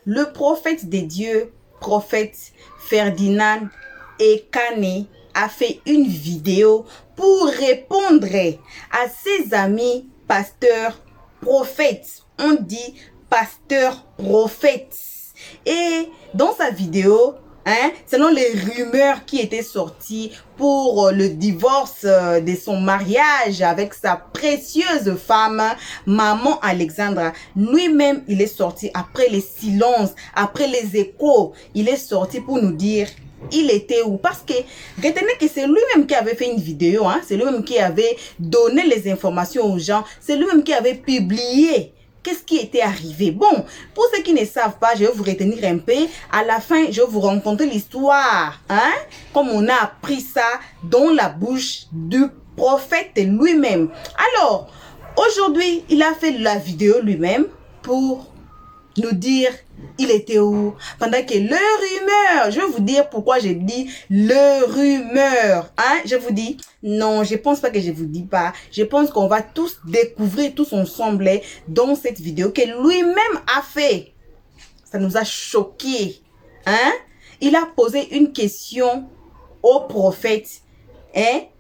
le prophète des dieux, prophète Ferdinand Ekane, a fait une vidéo pour répondre à ses amis pasteurs prophètes. On dit pasteur prophète. Et dans sa vidéo, selon les rumeurs qui étaient sorties pour le divorce de son mariage avec sa précieuse femme, maman Alexandra, lui-même, il est sorti après les silences, après les échos. Il est sorti pour nous dire il était où. Parce que retenez que c'est lui-même qui avait fait une vidéo, c'est lui-même qui avait donné les informations aux gens, c'est lui-même qui avait publié. Qu'est-ce qui était arrivé? Bon, pour ceux qui ne savent pas, je vais vous retenir un peu. À la fin, je vais vous raconter l'histoire. Comme on a appris ça dans la bouche du prophète lui-même. Alors, aujourd'hui, il a fait la vidéo lui-même pour nous dire il était où. Pendant que le rumeur, je vais vous dire pourquoi j'ai dit le rumeur. Je vous dis, non, je pense pas que je vous dis pas. Je pense qu'on va tous découvrir tous ensemble dans cette vidéo que lui-même a fait. Ça nous a choqués. Il a posé une question au prophète.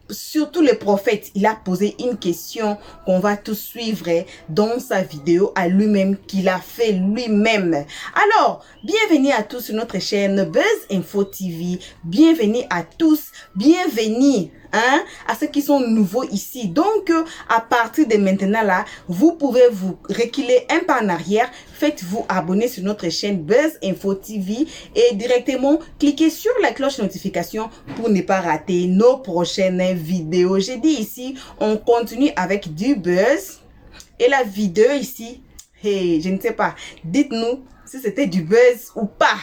Surtout le prophète, il a posé une question qu'on va tous suivre dans sa vidéo à lui-même, qu'il a fait lui-même. Alors, bienvenue à tous sur notre chaîne Buzz Info TV. Bienvenue à tous, bienvenue à ceux qui sont nouveaux ici. Donc, à partir de maintenant là, vous pouvez vous reculer un pas en arrière. Faites-vous abonner sur notre chaîne Buzz Info TV et directement cliquez sur la cloche de notification pour ne pas rater nos prochaines vidéos. J'ai dit ici, on continue avec du buzz et la vidéo ici, hey, je ne sais pas. Dites-nous si c'était du buzz ou pas.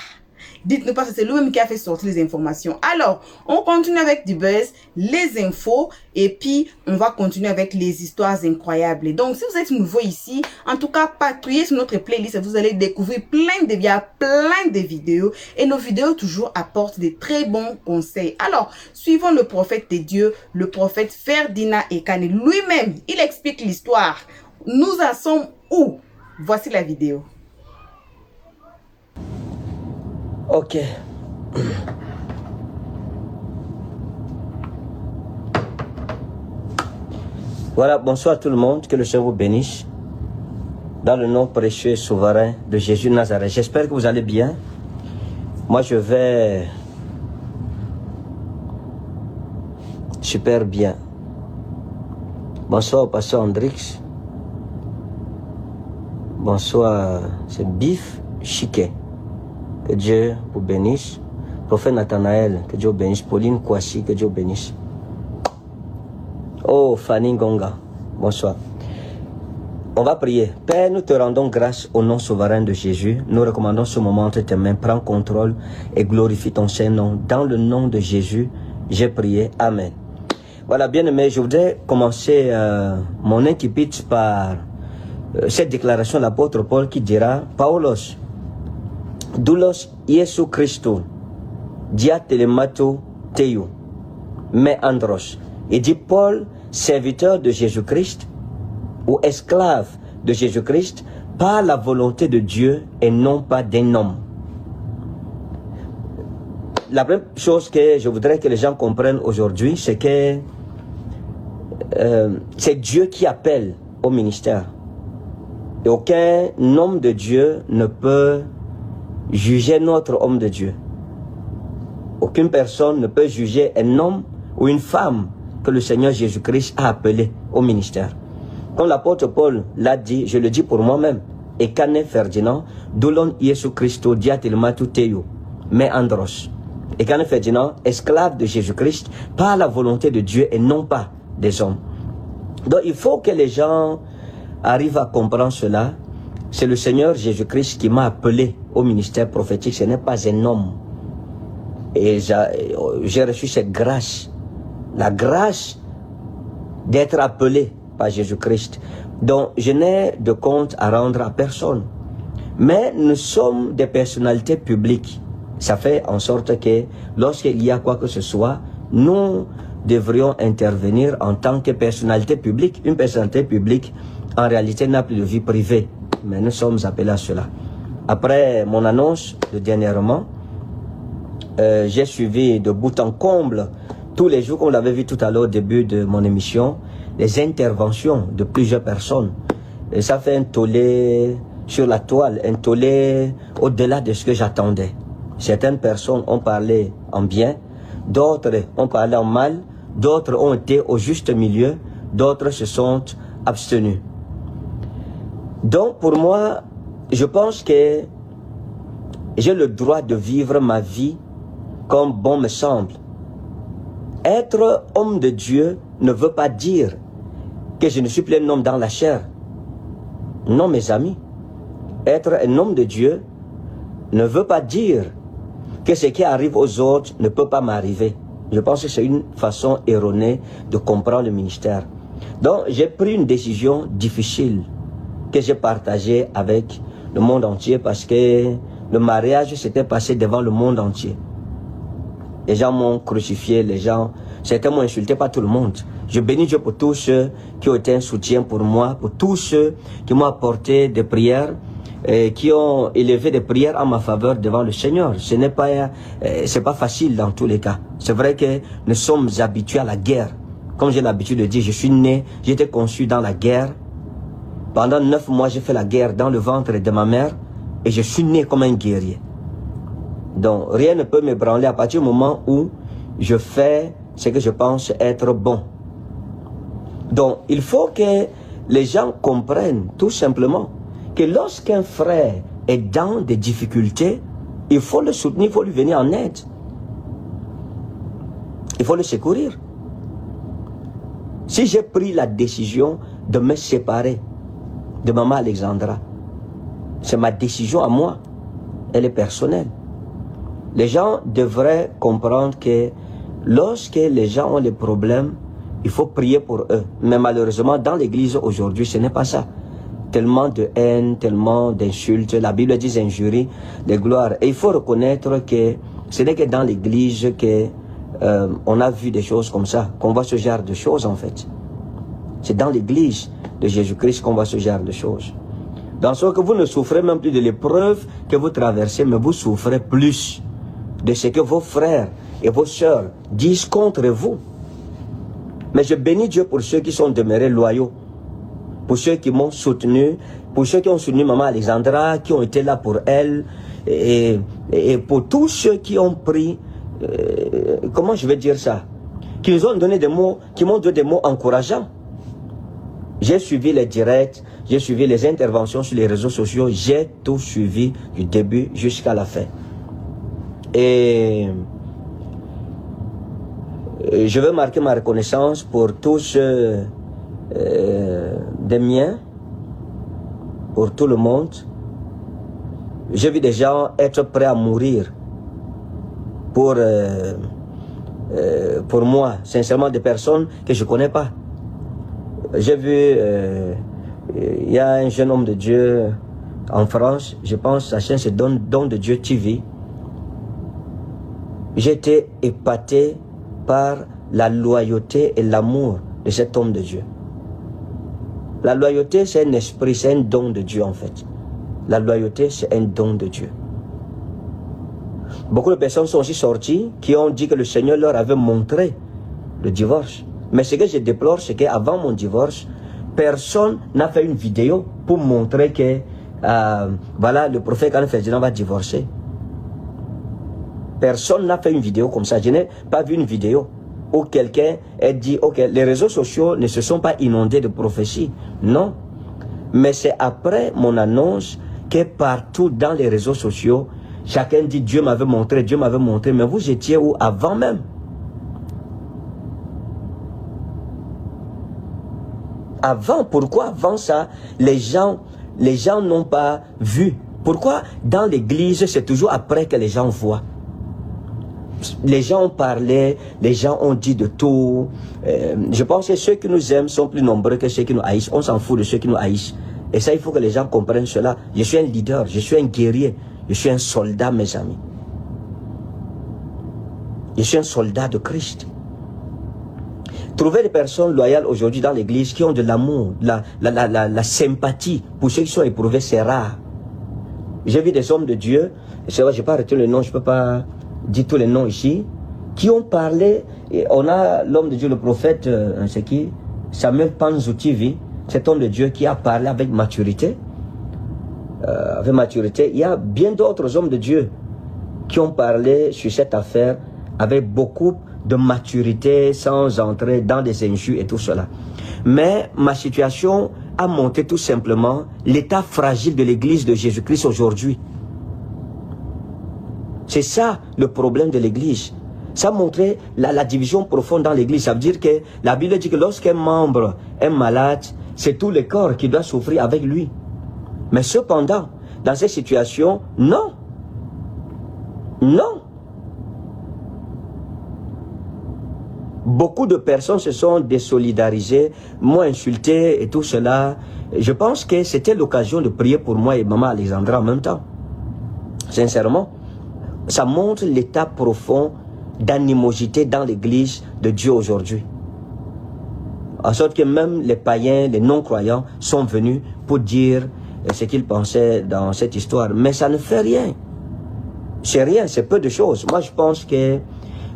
Dites-nous parce que c'est lui-même qui a fait sortir les informations. Alors, on continue avec du buzz, les infos et puis on va continuer avec les histoires incroyables. Donc, si vous êtes nouveau ici, en tout cas, patrouillez sur notre playlist et vous allez découvrir plein de vidéos. Et nos vidéos toujours apportent de très bons conseils. Alors, suivons le prophète des dieux, le prophète Ferdinand Ekane. Lui-même, il explique l'histoire. Nous en sommes où? Voici la vidéo. Ok. Voilà, bonsoir tout le monde, que le Seigneur vous bénisse. Dans le nom précieux et souverain de Jésus de Nazareth. J'espère que vous allez bien. Moi je vais super bien. Bonsoir au pasteur Andrix. Bonsoir, c'est Bif Chiquet. Que Dieu vous bénisse. Prophète Nathanaël, que Dieu vous bénisse. Pauline Kwasi, que Dieu vous bénisse. Oh, Fanny Gonga, bonsoir. On va prier. Père, nous te rendons grâce au nom souverain de Jésus. Nous recommandons ce moment entre tes mains. Prends contrôle et glorifie ton Saint-Nom. Dans le nom de Jésus, j'ai prié. Amen. Voilà, bien aimé, je voudrais commencer mon incipit par cette déclaration de l'apôtre Paul qui dira: Paulos, doulos Iesu Christo, dia telemato teu, me andros. Il dit Paul, serviteur de Jésus-Christ ou esclave de Jésus-Christ par la volonté de Dieu et non pas d'un homme. La première chose que je voudrais que les gens comprennent aujourd'hui, c'est que c'est Dieu qui appelle au ministère. Et aucun homme de Dieu ne peut juger notre homme de Dieu. Aucune personne ne peut juger un homme ou une femme que le Seigneur Jésus-Christ a appelé au ministère. Comme l'apôtre Paul l'a dit, je le dis pour moi-même. Ekane Ferdinand, Doulon Iesu Christo diatelmatu teu, me andros. Ekane Ferdinand, esclave de Jésus-Christ, par la volonté de Dieu et non pas des hommes. Donc il faut que les gens arrivent à comprendre cela. C'est le Seigneur Jésus-Christ qui m'a appelé au ministère prophétique, ce n'est pas un homme. Et j'ai reçu cette grâce, la grâce d'être appelé par Jésus-Christ. Donc je n'ai de compte à rendre à personne. Mais nous sommes des personnalités publiques. Ça fait en sorte que lorsqu'il y a quoi que ce soit, nous devrions intervenir en tant que personnalité publique. Une personnalité publique, en réalité, n'a plus de vie privée. Mais nous sommes appelés à cela. Après mon annonce de dernièrement, j'ai suivi de bout en comble tous les jours, comme on l'avait vu tout à l'heure au début de mon émission, les interventions de plusieurs personnes. Et ça fait un tollé sur la toile, un tollé au-delà de ce que j'attendais. Certaines personnes ont parlé en bien, d'autres ont parlé en mal, d'autres ont été au juste milieu, d'autres se sont abstenus. Donc pour moi, je pense que j'ai le droit de vivre ma vie comme bon me semble. Être homme de Dieu ne veut pas dire que je ne suis plus un homme dans la chair. Non, mes amis. Être un homme de Dieu ne veut pas dire que ce qui arrive aux autres ne peut pas m'arriver. Je pense que c'est une façon erronée de comprendre le ministère. Donc, j'ai pris une décision difficile que j'ai partagée avec le monde entier parce que le mariage s'était passé devant le monde entier. Les gens m'ont crucifié, certains m'ont insulté, pas tout le monde. Je bénis Dieu pour tous ceux qui ont été un soutien pour moi, pour tous ceux qui m'ont apporté des prières, qui ont élevé des prières en ma faveur devant le Seigneur. Ce n'est pas, c'est pas facile dans tous les cas. C'est vrai que nous sommes habitués à la guerre. Comme j'ai l'habitude de dire, je suis né, j'ai été conçu dans la guerre. Pendant 9 mois, j'ai fait la guerre dans le ventre de ma mère et je suis né comme un guerrier. Donc, rien ne peut m'ébranler à partir du moment où je fais ce que je pense être bon. Donc, il faut que les gens comprennent tout simplement que lorsqu'un frère est dans des difficultés, il faut le soutenir, il faut lui venir en aide. Il faut le secourir. Si j'ai pris la décision de me séparer de maman Alexandra, c'est ma décision à moi. Elle est personnelle. Les gens devraient comprendre que lorsque les gens ont des problèmes, il faut prier pour eux. Mais malheureusement, dans l'église aujourd'hui, ce n'est pas ça. Tellement de haine, tellement d'insultes. La Bible dit injuries, de gloire. Et il faut reconnaître que ce n'est que dans l'église que on a vu des choses comme ça, qu'on voit ce genre de choses en fait. C'est dans l'église de Jésus-Christ qu'on voit ce genre de choses. Dans ce que vous ne souffrez même plus de l'épreuve que vous traversez, mais vous souffrez plus de ce que vos frères et vos sœurs disent contre vous. Mais je bénis Dieu pour ceux qui sont demeurés loyaux, pour ceux qui m'ont soutenu, pour ceux qui ont soutenu maman Alexandra, qui ont été là pour elle, et pour tous ceux qui ont pris, comment je vais dire ça, qui nous ont donné des mots, qui m'ont donné des mots encourageants. J'ai suivi les directs, j'ai suivi les interventions sur les réseaux sociaux, j'ai tout suivi du début jusqu'à la fin. Et je veux marquer ma reconnaissance pour tous des miens, pour tout le monde. J'ai vu des gens être prêts à mourir pour moi, sincèrement, des personnes que je ne connais pas. J'ai vu, il y a un jeune homme de Dieu en France, je pense, sa chaîne c'est Don de Dieu TV. J'ai été épaté par la loyauté et l'amour de cet homme de Dieu. La loyauté, c'est un esprit, c'est un don de Dieu en fait. La loyauté, c'est un don de Dieu. Beaucoup de personnes sont aussi sorties qui ont dit que le Seigneur leur avait montré le divorce. Mais ce que je déplore, c'est qu'avant mon divorce, personne n'a fait une vidéo pour montrer que voilà, le prophète Anne Ferdinand va divorcer. Personne n'a fait une vidéo comme ça. Je n'ai pas vu une vidéo où quelqu'un a dit, ok, les réseaux sociaux ne se sont pas inondés de prophéties. Non. Mais c'est après mon annonce que partout dans les réseaux sociaux, chacun dit, Dieu m'avait montré, mais vous étiez où avant même? Avant, pourquoi avant ça, les gens n'ont pas vu? Pourquoi dans l'église, c'est toujours après que les gens voient? Les gens ont parlé, les gens ont dit de tout. Je pense que ceux qui nous aiment sont plus nombreux que ceux qui nous haïssent. On s'en fout de ceux qui nous haïssent. Et ça, il faut que les gens comprennent cela. Je suis un leader, je suis un guerrier, je suis un soldat, mes amis. Je suis un soldat de Christ. Trouver des personnes loyales aujourd'hui dans l'église qui ont de l'amour, la sympathie pour ceux qui sont éprouvés, c'est rare. J'ai vu des hommes de Dieu, c'est vrai, je n'ai pas arrêté le nom, je ne peux pas dire tous les noms ici, qui ont parlé, et on a l'homme de Dieu, le prophète, c'est qui? Samuel Panzoutivi, cet homme de Dieu qui a parlé avec maturité. Il y a bien d'autres hommes de Dieu qui ont parlé sur cette affaire avec beaucoup de maturité, sans entrer dans des injures et tout cela. Mais ma situation a montré tout simplement l'état fragile de l'église de Jésus-Christ aujourd'hui. C'est ça le problème de l'église. Ça montrait la division profonde dans l'église. Ça veut dire que la Bible dit que lorsqu'un membre est malade, c'est tout le corps qui doit souffrir avec lui. Mais cependant, dans cette situation, non. Non. Beaucoup de personnes se sont désolidarisées, m'ont insulté et tout cela. Je pense que c'était l'occasion de prier pour moi et maman Alexandra en même temps. Sincèrement, ça montre l'état profond d'animosité dans l'église de Dieu aujourd'hui. En sorte que même les païens, les non-croyants sont venus pour dire ce qu'ils pensaient dans cette histoire. Mais ça ne fait rien. C'est rien, c'est peu de choses. Moi, je pense que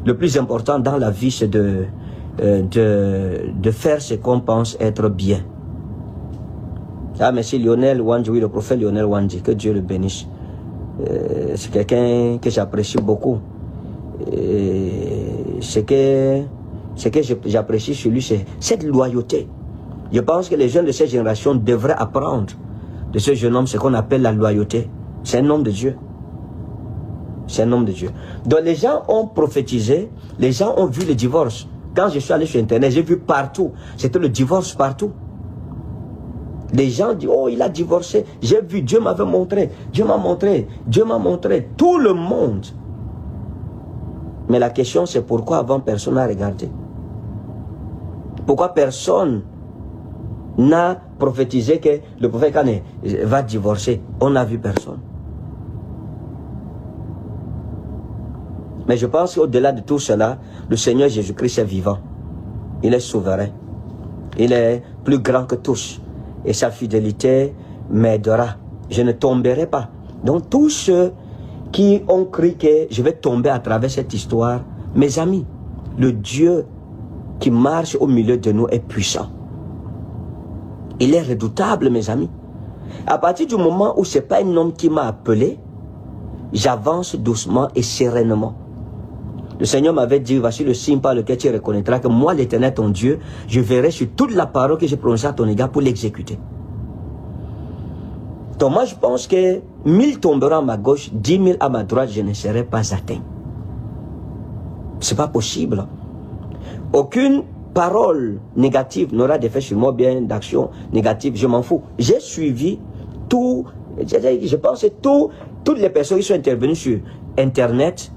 le plus important dans la vie, c'est de faire ce qu'on pense être bien. Ah, merci Lionel Wandji, oui, le prophète Lionel Wandji, que Dieu le bénisse. C'est quelqu'un que j'apprécie beaucoup. Ce que j'apprécie sur lui, c'est cette loyauté. Je pense que les jeunes de cette génération devraient apprendre de ce jeune homme ce qu'on appelle la loyauté. C'est un homme de Dieu. C'est un homme de Dieu. Donc les gens ont prophétisé, les gens ont vu le divorce. Quand je suis allé sur Internet, j'ai vu partout. C'était le divorce partout. Les gens disent, oh, il a divorcé. J'ai vu, Dieu m'avait montré. Dieu m'a montré. Dieu m'a montré. Tout le monde. Mais la question, c'est pourquoi avant personne n'a regardé? Pourquoi personne n'a prophétisé que le prophète Kane va divorcer? On n'a vu personne. Mais je pense qu'au-delà de tout cela, le Seigneur Jésus-Christ est vivant. Il est souverain. Il est plus grand que tous. Et sa fidélité m'aidera. Je ne tomberai pas. Donc tous ceux qui ont cru que je vais tomber à travers cette histoire, mes amis, le Dieu qui marche au milieu de nous est puissant. Il est redoutable, mes amis. À partir du moment où ce n'est pas un homme qui m'a appelé, j'avance doucement et sereinement. Le Seigneur m'avait dit, voici le signe par lequel tu reconnaîtras que moi, l'Éternel, ton Dieu, je verrai sur toute la parole que j'ai prononcée à ton égard pour l'exécuter. Donc moi, je pense que 1000 tomberont à ma gauche, 10 000 à ma droite, je ne serai pas atteint. C'est pas possible. Aucune parole négative n'aura d'effet sur moi, bien d'action négative, je m'en fous. J'ai suivi tout, je pense que toutes les personnes qui sont intervenues sur Internet,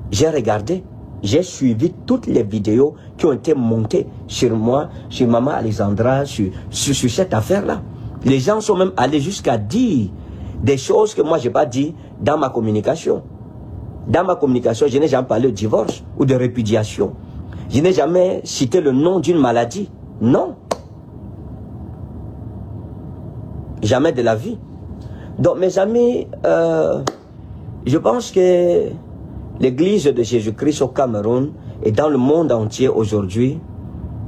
j'ai regardé, j'ai suivi toutes les vidéos qui ont été montées sur moi, sur maman Alexandra, sur cette affaire-là. Les gens sont même allés jusqu'à dire des choses que moi je n'ai pas dit dans ma communication. Dans ma communication, je n'ai jamais parlé de divorce ou de répudiation. Je n'ai jamais cité le nom d'une maladie. Non. Jamais de la vie. Donc mes amis, je pense que l'église de Jésus-Christ au Cameroun et dans le monde entier aujourd'hui,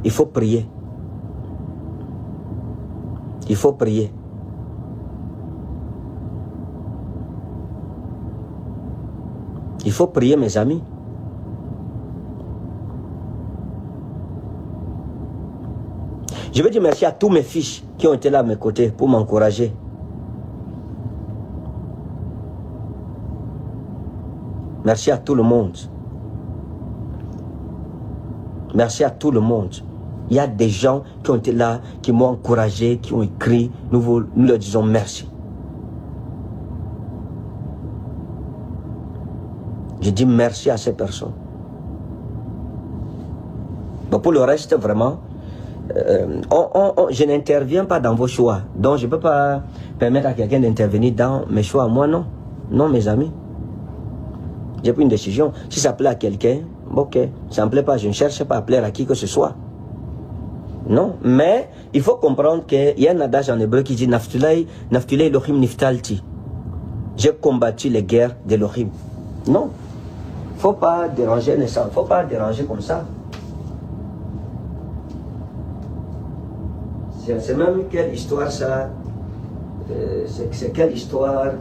il faut prier. Il faut prier. Il faut prier, mes amis. Je veux dire merci à tous mes fils qui ont été là à mes côtés pour m'encourager. Merci à tout le monde. Merci à tout le monde. Il y a des gens qui ont été là, qui m'ont encouragé, qui ont écrit. Nous leur disons merci. Je dis merci à ces personnes. Donc pour le reste, vraiment, je n'interviens pas dans vos choix. Donc je ne peux pas permettre à quelqu'un d'intervenir dans mes choix. Moi, non. Non, mes amis. J'ai pris une décision. Si ça plaît à quelqu'un, ok. Ça ne me plaît pas, je ne cherche pas à plaire à qui que ce soit. Non. Mais il faut comprendre qu'il y a un adage en hébreu qui dit Naftulay Elohim Niftalti. j'ai combattu les guerres d'Elohim. Non. Faut pas déranger les gens. Faut pas déranger comme ça. C'est même quelle histoire ça. C'est quelle histoire.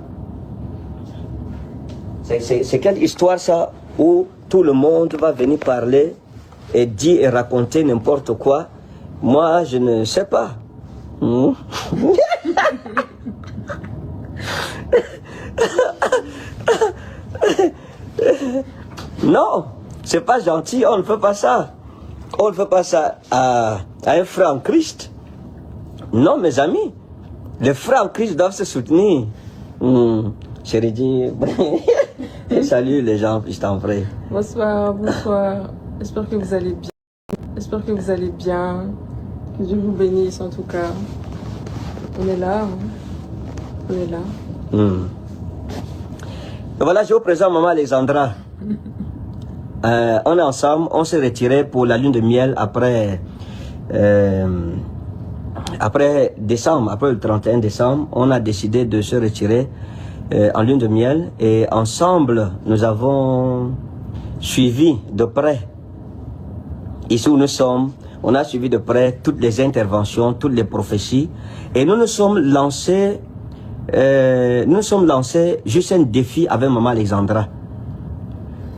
C'est quelle histoire ça où tout le monde va venir parler et dire et raconter n'importe quoi. Moi, je ne sais pas. Non, c'est pas gentil, on ne fait pas ça. On ne fait pas ça à un frère en Christ. Non, mes amis, les frères en Christ doivent se soutenir. Chérie dit, salut les gens, je t'en prie. Bonsoir, bonsoir. J'espère que vous allez bien. J'espère que vous allez bien. Que Dieu vous bénisse en tout cas. On est là. On est là. Et voilà, je vous présente Maman Alexandra. On est ensemble, on s'est retiré pour la lune de miel après décembre, après le 31 décembre. On a décidé de se retirer en lune de miel et ensemble, nous avons suivi de près, ici où nous sommes, on a suivi de près toutes les interventions, toutes les prophéties et nous nous sommes lancés juste un défi avec Maman Alexandra.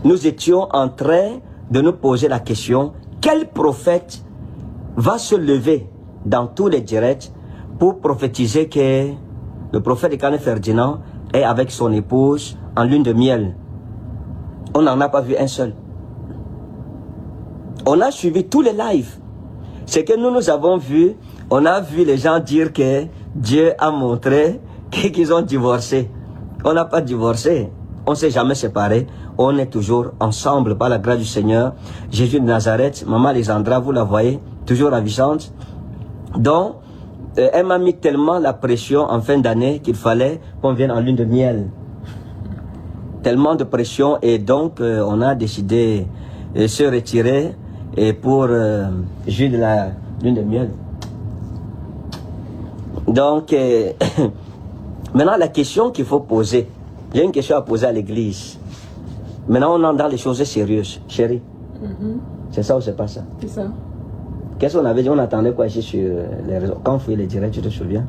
Nous étions en train de nous poser la question, quel prophète va se lever dans tous les directs pour prophétiser que le prophète de Kane Ferdinand est avec son épouse en lune de miel. On n'en a pas vu un seul. On a suivi tous les lives. Ce que nous avons vu, on a vu les gens dire que Dieu a montré qu'ils ont divorcé. On n'a pas divorcé. On ne s'est jamais séparés. On est toujours ensemble par la grâce du Seigneur. Jésus de Nazareth, Maman Alexandra, vous la voyez, toujours ravissante. Donc, elle m'a mis tellement la pression en fin d'année qu'il fallait qu'on vienne en lune de miel. Tellement de pression et donc on a décidé de se retirer et pour jouer de la lune de miel. Donc, maintenant la question qu'il faut poser, j'ai une question à poser à l'église. Maintenant on entre dans les choses sérieuses, chérie. C'est ça ou c'est pas ça? C'est ça. Qu'est-ce qu'on avait dit? On attendait quoi ici sur les réseaux? Quand on fait les directs, tu te souviens?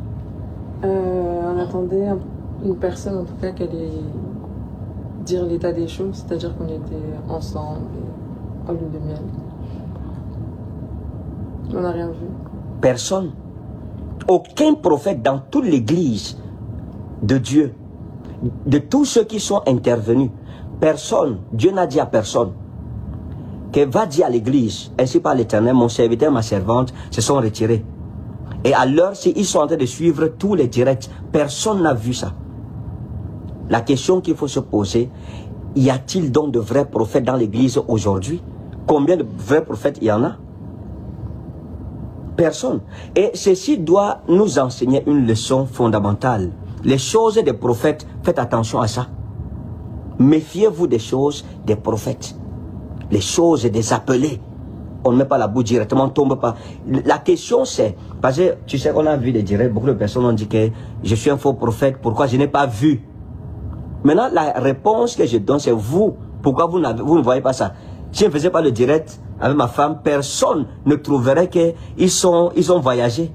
On attendait une personne en tout cas qui allait dire l'état des choses, c'est-à-dire qu'on était ensemble en lune de miel. On n'a rien vu. Personne. Aucun prophète dans toute l'église de Dieu, de tous ceux qui sont intervenus, personne, Dieu n'a dit à personne que va dire à l'église, ainsi par l'Éternel, mon serviteur, ma servante se sont retirés. Et à l'heure, ils sont en train de suivre tous les directs. Personne n'a vu ça. La question qu'il faut se poser, y a-t-il donc de vrais prophètes dans l'église aujourd'hui? Combien de vrais prophètes il y en a? Personne. Et ceci doit nous enseigner une leçon fondamentale. Les choses des prophètes, faites attention à ça. Méfiez-vous des choses des prophètes. Les choses des appelés. On ne met pas la boue directement, on ne tombe pas. La question c'est, parce que tu sais qu'on a vu des directs, beaucoup de personnes ont dit que je suis un faux prophète, pourquoi je n'ai pas vu? Maintenant, la réponse que je donne, c'est vous. Pourquoi vous ne voyez pas ça? Si je ne faisais pas le direct avec ma femme, personne ne trouverait qu'ils ont voyagé.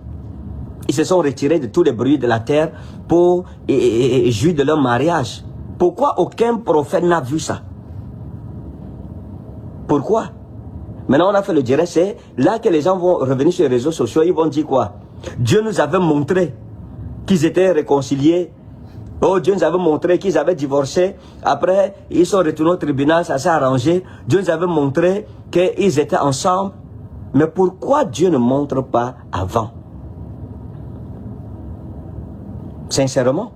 Ils se sont retirés de tous les bruits de la terre pour jouir de leur mariage. Pourquoi aucun prophète n'a vu ça? Pourquoi? Maintenant, on a fait le direct, c'est là que les gens vont revenir sur les réseaux sociaux, ils vont dire quoi? Dieu nous avait montré qu'ils étaient réconciliés. Oh, Dieu nous avait montré qu'ils avaient divorcé. Après, ils sont retournés au tribunal, ça s'est arrangé. Dieu nous avait montré qu'ils étaient ensemble. Mais pourquoi Dieu ne montre pas avant? Sincèrement.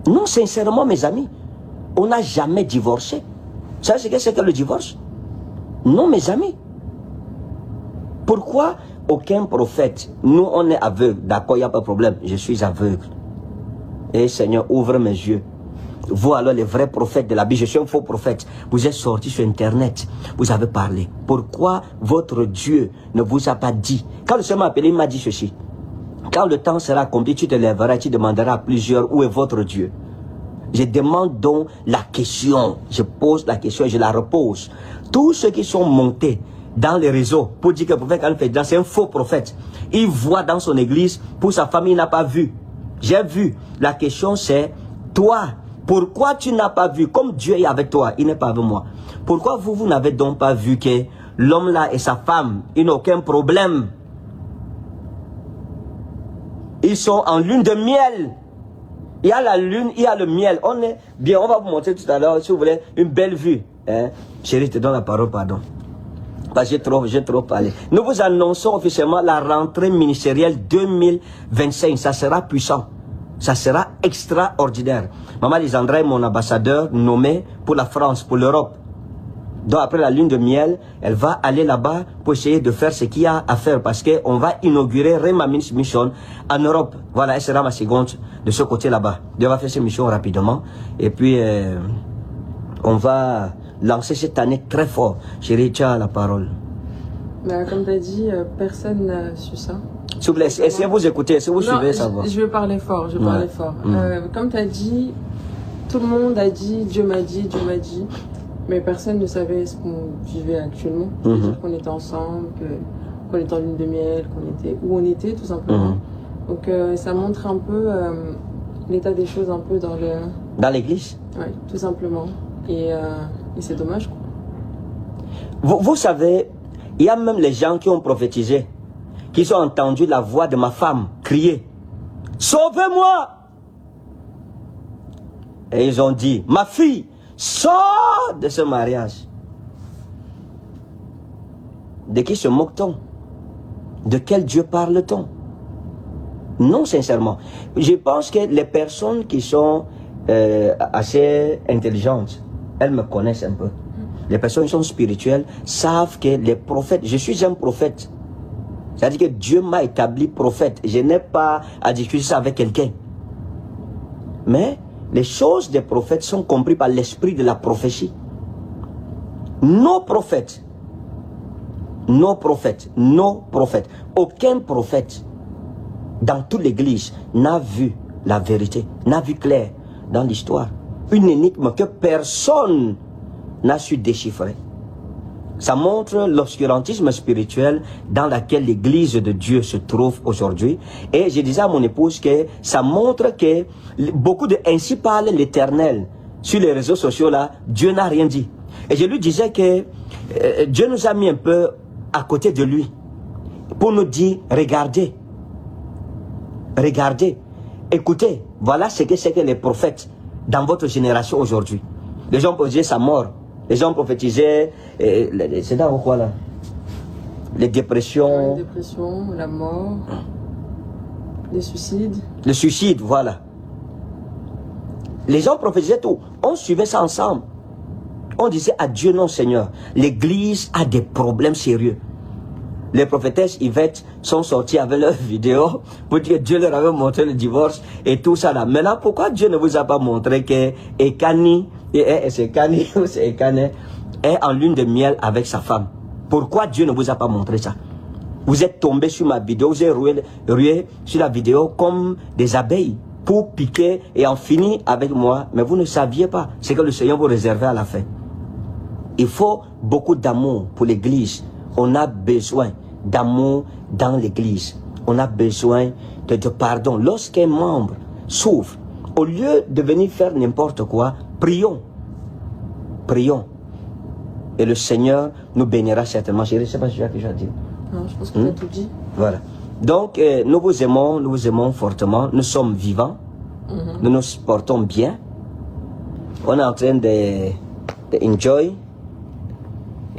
Non, sincèrement, mes amis, on n'a jamais divorcé. Vous savez ce que c'est que le divorce? Non, mes amis. Pourquoi aucun prophète? Nous, on est aveugle. D'accord, il n'y a pas de problème. Je suis aveugle. Et Seigneur, ouvre mes yeux. Vous, alors, les vrais prophètes de la Bible, je suis un faux prophète. Vous êtes sortis sur Internet. Vous avez parlé. Pourquoi votre Dieu ne vous a pas dit? Quand le Seigneur m'a appelé, il m'a dit ceci. Quand le temps sera accompli, tu te lèveras et tu demanderas à plusieurs où est votre Dieu. Je demande donc la question, je pose la question et je la repose. Tous ceux qui sont montés dans les réseaux pour dire que le prophète Al-Fayda, c'est un faux prophète. Il voit dans son église, pour sa famille, il n'a pas vu. J'ai vu. La question c'est, toi, pourquoi tu n'as pas vu? Comme Dieu est avec toi, il n'est pas avec moi. Pourquoi vous n'avez donc pas vu que l'homme là et sa femme, ils n'ont aucun problème? Ils sont en lune de miel. Il y a la lune, il y a le miel. On est bien, on va vous montrer tout à l'heure, si vous voulez, une belle vue. Hein? Chérie, je te donne la parole, pardon. Parce que j'ai trop parlé. Nous vous annonçons officiellement la rentrée ministérielle 2025. Ça sera puissant. Ça sera extraordinaire. Maman Lisandra est mon ambassadeur nommé pour la France, pour l'Europe. Donc après la lune de miel, elle va aller là-bas pour essayer de faire ce qu'il y a à faire. Parce qu'on va inaugurer Rema Mission en Europe. Voilà, elle sera ma seconde de ce côté là-bas. Elle va faire cette mission rapidement. Et puis, on va lancer cette année très fort. Chérie, tu as la parole. Bah, comme tu as dit, personne n'a su ça. S'il vous plaît, essayez de vous écouter, si vous suivez, ça va. Je vais parler fort, comme tu as dit, tout le monde a dit, Dieu m'a dit, mais personne ne savait ce qu'on vivait actuellement. Qu'on était ensemble, qu'on était en lune de miel, où on était tout simplement. Donc ça montre un peu l'état des choses un peu dans l'église. Oui, tout simplement. Et c'est dommage, quoi. Vous savez, il y a même les gens qui ont prophétisé, qui ont entendu la voix de ma femme crier « Sauvez-moi » Et ils ont dit « Ma fille, sors de ce mariage ». De qui se moque-t-on? De quel Dieu parle-t-on? Non, sincèrement. Je pense que les personnes qui sont assez intelligentes, elles me connaissent un peu. Les personnes qui sont spirituelles savent que les prophètes, je suis un prophète. C'est-à-dire que Dieu m'a établi prophète. Je n'ai pas à discuter ça avec quelqu'un. Mais les choses des prophètes sont comprises par l'esprit de la prophétie. Nos prophètes, aucun prophète dans toute l'église n'a vu la vérité, n'a vu clair dans l'histoire. Une énigme que personne n'a su déchiffrer. Ça montre l'obscurantisme spirituel dans lequel l'église de Dieu se trouve aujourd'hui. Et je disais à mon épouse que ça montre que beaucoup de ainsi parle l'Éternel sur les réseaux sociaux là, Dieu n'a rien dit. Et je lui disais que Dieu nous a mis un peu à côté de lui pour nous dire, regardez, écoutez, voilà ce que c'est que les prophètes dans votre génération aujourd'hui. Les gens prophétisaient sa mort. Les gens prophétisaient, c'est dans quoi là? Les dépressions. Les dépressions, la mort, les suicides. Le suicide, voilà. Les gens prophétisaient tout. On suivait ça ensemble. On disait à Dieu non Seigneur, l'église a des problèmes sérieux. Les prophétesses Yvette sont sorties avec leurs vidéos pour dire que Dieu leur avait montré le divorce et tout ça là. Maintenant, pourquoi Dieu ne vous a pas montré que Ekani, est en lune de miel avec sa femme? Pourquoi Dieu ne vous a pas montré ça? Vous êtes tombé sur ma vidéo, vous êtes rué sur la vidéo comme des abeilles pour piquer et en finir avec moi. Mais vous ne saviez pas ce que le Seigneur vous réservait à la fin. Il faut beaucoup d'amour pour l'église. On a besoin d'amour dans l'église. On a besoin de pardon. Lorsqu'un membre souffre, au lieu de venir faire n'importe quoi, prions. Prions. Et le Seigneur nous bénira certainement. Je ne sais pas si tu as quelque chose à dire. Non, je pense que tu as tout dit. Voilà. Donc, nous vous aimons fortement. Nous sommes vivants. Nous nous portons bien. On est en train de enjoy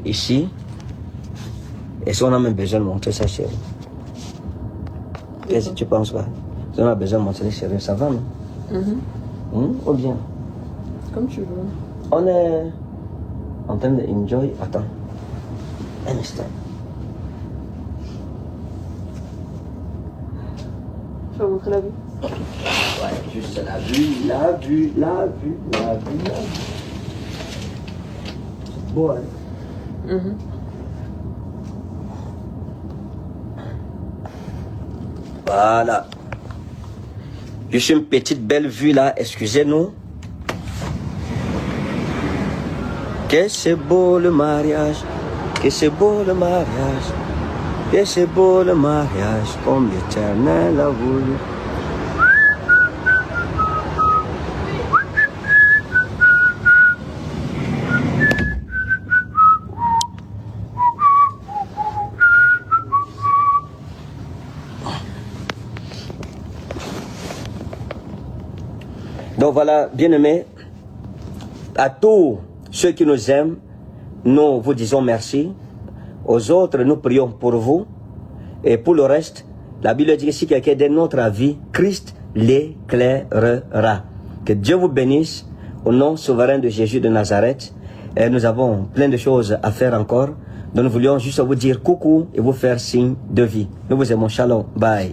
ici. Est-ce qu'on a même besoin de montrer ça, chérie? Qu'est-ce que tu penses, pas? Si on a besoin de montrer, chérie, ça va, non? Ou bien? Comme tu veux. On est en train de enjoy. Attends. Un instant. Tu vas montrer la vue? Ouais, juste la vue. C'est beau, hein? Voilà. Juste une petite belle vue là, excusez-nous. Que c'est beau le mariage, que c'est beau le mariage, que c'est beau le mariage, comme l'Éternel a voulu. Donc voilà, bien-aimés, à tous ceux qui nous aiment, nous vous disons merci. Aux autres, nous prions pour vous. Et pour le reste, la Bible dit que si quelqu'un donne notre avis, Christ l'éclairera. Que Dieu vous bénisse au nom souverain de Jésus de Nazareth. Et nous avons plein de choses à faire encore. Donc nous voulions juste vous dire coucou et vous faire signe de vie. Nous vous aimons. Shalom. Bye.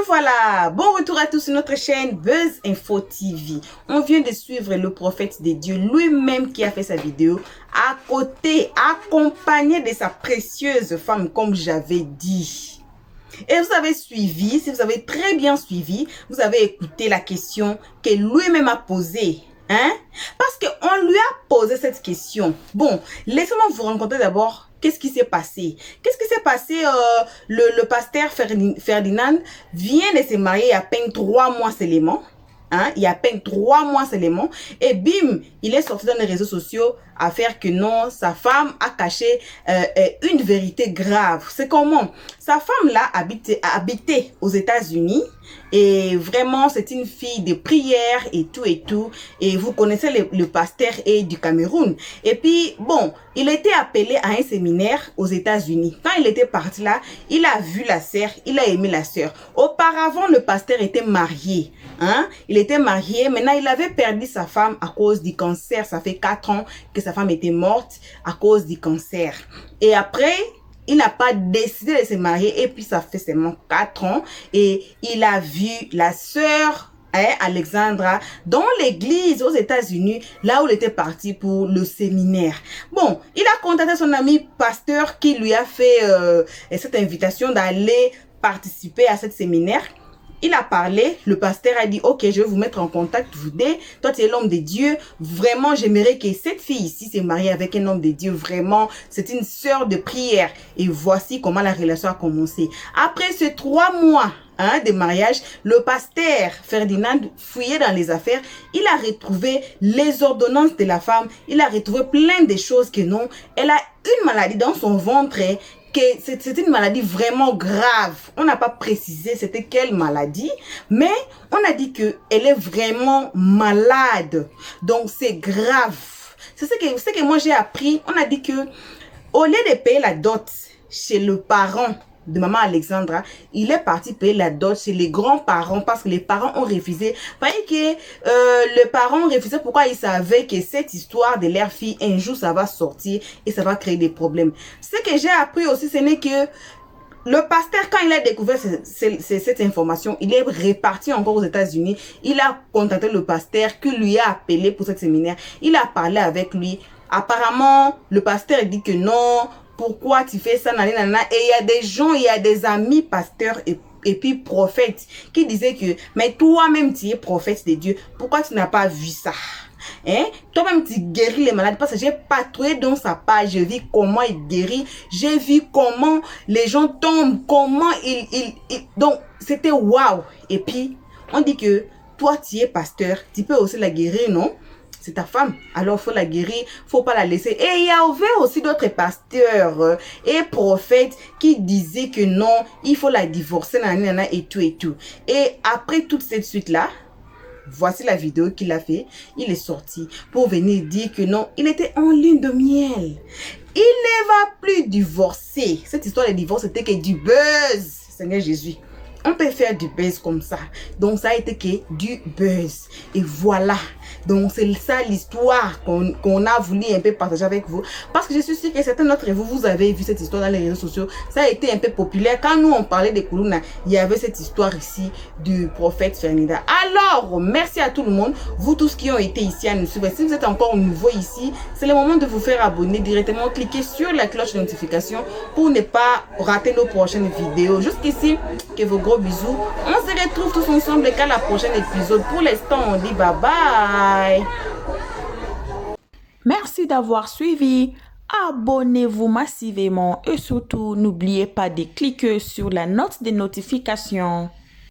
Voilà, bon retour à tous sur notre chaîne Buzz Info TV. On vient de suivre le prophète de Dieu lui-même qui a fait sa vidéo à côté, accompagné de sa précieuse femme comme j'avais dit. Et vous avez suivi, si vous avez très bien suivi, vous avez écouté la question que lui-même a posée. Hein? Parce qu'on lui a posé cette question. Bon, laissez-moi vous rencontrer d'abord. Qu'est-ce qui s'est passé? Qu'est-ce qui s'est passé? Le pasteur Ferdinand vient de se marier il y a à peine 3 mois seulement. Hein? Il y a à peine 3 mois seulement. Et bim, il est sorti dans les réseaux sociaux à faire que non, sa femme a caché une vérité grave. C'est comment? Sa femme là habitait aux États-Unis. Et vraiment, c'est une fille de prière et tout et tout. Et vous connaissez le pasteur est du Cameroun. Et puis, bon, il était appelé à un séminaire aux États-Unis. Quand il était parti là, il a vu la sœur, il a aimé la sœur. Auparavant, le pasteur était marié. Hein? Il était marié. Maintenant, il avait perdu sa femme à cause du cancer. Ça fait 4 ans que sa femme était morte à cause du cancer. Et après, il n'a pas décidé de se marier et puis ça fait seulement 4 ans et il a vu la sœur Alexandra dans l'église aux États-Unis, là où il était parti pour le séminaire. Bon, il a contacté son ami pasteur qui lui a fait cette invitation d'aller participer à ce séminaire. Il a parlé, le pasteur a dit, ok, je vais vous mettre en contact, vous deux. Toi, tu es l'homme de Dieu. Vraiment, j'aimerais que cette fille ici s'est mariée avec un homme de Dieu. Vraiment, c'est une sœur de prière. Et voici comment la relation a commencé. Après ces 3 mois de mariage, le pasteur Ferdinand fouillait dans les affaires. Il a retrouvé les ordonnances de la femme. Il a retrouvé plein de choses que non. Elle a une maladie dans son ventre. C'est une maladie vraiment grave. On n'a pas précisé c'était quelle maladie, mais on a dit que elle est vraiment malade. Donc c'est grave. C'est ce que moi j'ai appris. On a dit que au lieu de payer la dot chez le parent de maman Alexandra, il est parti payer la dot chez les grands-parents parce que les parents ont refusé. Parce que les parents ont refusé pourquoi ils savaient que cette histoire de leur fille, un jour ça va sortir et ça va créer des problèmes. Ce que j'ai appris aussi, ce n'est que le pasteur, quand il a découvert cette information, il est reparti encore aux États-Unis. Il a contacté le pasteur qui lui a appelé pour ce séminaire. Il a parlé avec lui. Apparemment, le pasteur dit que non. Pourquoi tu fais ça, nanana? Et il y a des gens, il y a des amis pasteurs et puis prophètes qui disaient que, mais toi-même tu es prophète de Dieu, pourquoi tu n'as pas vu ça? Hein? Toi-même tu guéris les malades parce que j'ai patrouillé dans sa page, j'ai vu comment il guérit, j'ai vu comment les gens tombent, comment donc c'était waouh. Et puis on dit que toi tu es pasteur, tu peux aussi la guérir, non? C'est ta femme, alors faut la guérir, faut pas la laisser. Et il y avait aussi d'autres pasteurs et prophètes qui disaient que non, il faut la divorcer, nanana, et tout et tout. Et après toute cette suite là, voici la vidéo qu'il a fait. Il est sorti pour venir dire que non, il était en lune de miel. Il ne va plus divorcer. Cette histoire de divorce c'était que du buzz, Seigneur Jésus. on peut faire du buzz comme ça. Donc, ça a été que du buzz. Et voilà. Donc, c'est ça l'histoire qu'on a voulu un peu partager avec vous. Parce que je suis sûre que certains d'entre vous, vous avez vu cette histoire dans les réseaux sociaux. Ça a été un peu populaire. Quand nous, on parlait des Kuluna, il y avait cette histoire ici du prophète Fernida. Alors, merci à tout le monde. Vous tous qui ont été ici à nous suivre. Si vous êtes encore nouveau ici, c'est le moment de vous faire abonner directement. Cliquez sur la cloche de notification pour ne pas rater nos prochaines vidéos. Jusqu'ici, que vos gros bisous. On se retrouve tous ensemble qu'à la prochaine épisode. Pour l'instant, on dit bye bye. Merci d'avoir suivi. Abonnez-vous massivement et surtout, n'oubliez pas de cliquer sur la note de notification.